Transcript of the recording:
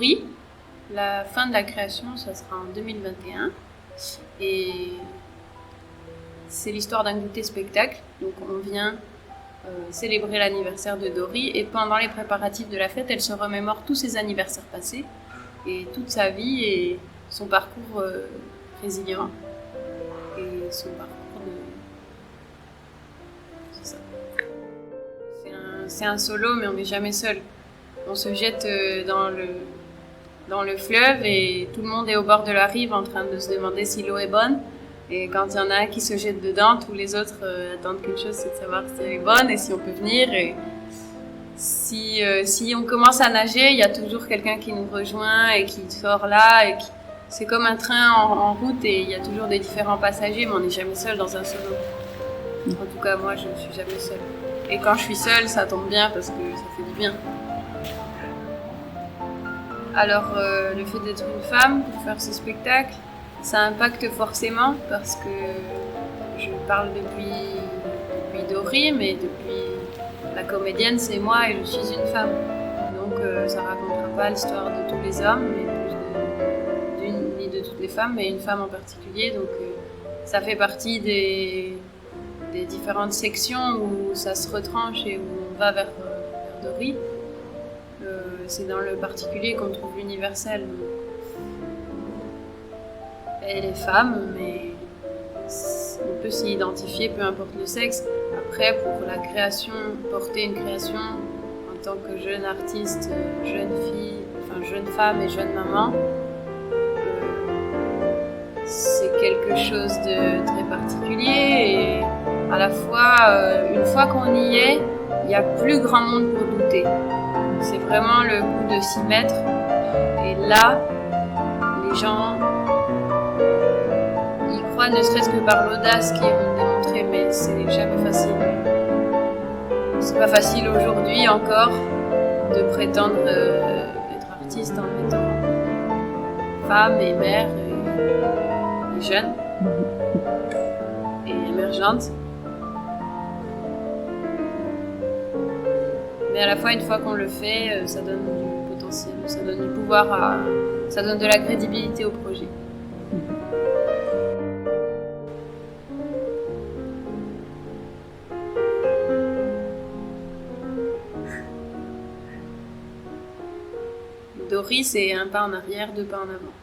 Dory. La fin de la création, ça sera en 2021. Et c'est l'histoire d'un goûter spectacle. Donc on vient célébrer l'anniversaire de Dory. Et pendant les préparatifs de la fête, elle se remémore tous ses anniversaires passés et toute sa vie et son parcours résilient et son parcours de... C'est ça. C'est un solo, mais on n'est jamais seul. On se jette dans le fleuve et tout le monde est au bord de la rive en train de se demander si l'eau est bonne. Et quand il y en a un qui se jette dedans, tous les autres attendent qu'une chose, c'est de savoir si elle est bonne et si on peut venir. Et si on commence à nager, il y a toujours quelqu'un qui nous rejoint et qui sort là. C'est comme un train en route et il y a toujours des différents passagers, mais on n'est jamais seul dans un solo. En tout cas, moi, je ne suis jamais seule. Et quand je suis seule, ça tombe bien parce que ça fait du bien. Alors, le fait d'être une femme pour faire ce spectacle, ça impacte forcément parce que je parle depuis Dory, mais depuis la comédienne, c'est moi et je suis une femme. Donc, ça racontera pas l'histoire de tous les hommes, mais plus ni de toutes les femmes, mais une femme en particulier. Donc, ça fait partie des différentes sections où ça se retranche et où on va vers Dory. C'est dans le particulier qu'on trouve l'universel. Elle est femme, mais on peut s'y identifier, peu importe le sexe. Après, pour la création, porter une création en tant que jeune artiste, jeune fille, enfin jeune femme et jeune maman, c'est quelque chose de très particulier. Et à la fois, une fois qu'on y est, il n'y a plus grand monde pour douter. C'est vraiment le coup de s'y mettre. Et là, les gens y croient, ne serait-ce que par l'audace qu'ils vont démontrer, mais c'est jamais facile. C'est pas facile aujourd'hui encore de prétendre être artiste en étant femme et mère et jeune et émergente. Mais à la fois, une fois qu'on le fait, ça donne du potentiel, ça donne du pouvoir, ça donne de la crédibilité au projet. Dory, c'est un pas en arrière, deux pas en avant.